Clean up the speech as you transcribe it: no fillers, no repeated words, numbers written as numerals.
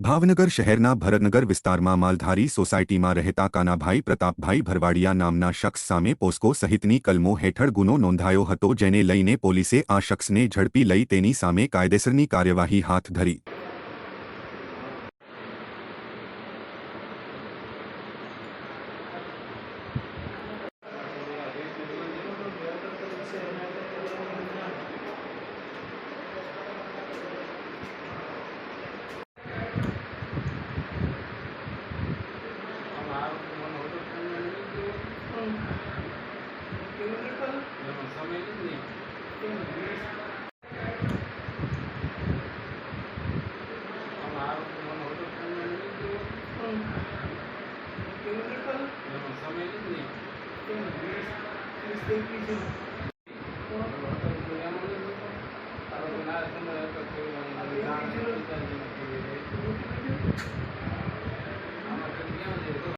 ભાવનગર શહેરના ભરતનગર વિસ્તારમાં માલધારી સોસાયટીમાં રહેતા કાનાભાઈ પ્રતાપભાઈ ભરવાડિયા નામના શખ્સ સામે પોસ્કો સહિતની કલમો હેઠળ ગુનો નોંધાયો હતો, જેને લઈને પોલીસે આ શખ્સને ઝડપી લઈ તેની સામે કાયદેસરની કાર્યવાહી હાથ ધરી। Thank you.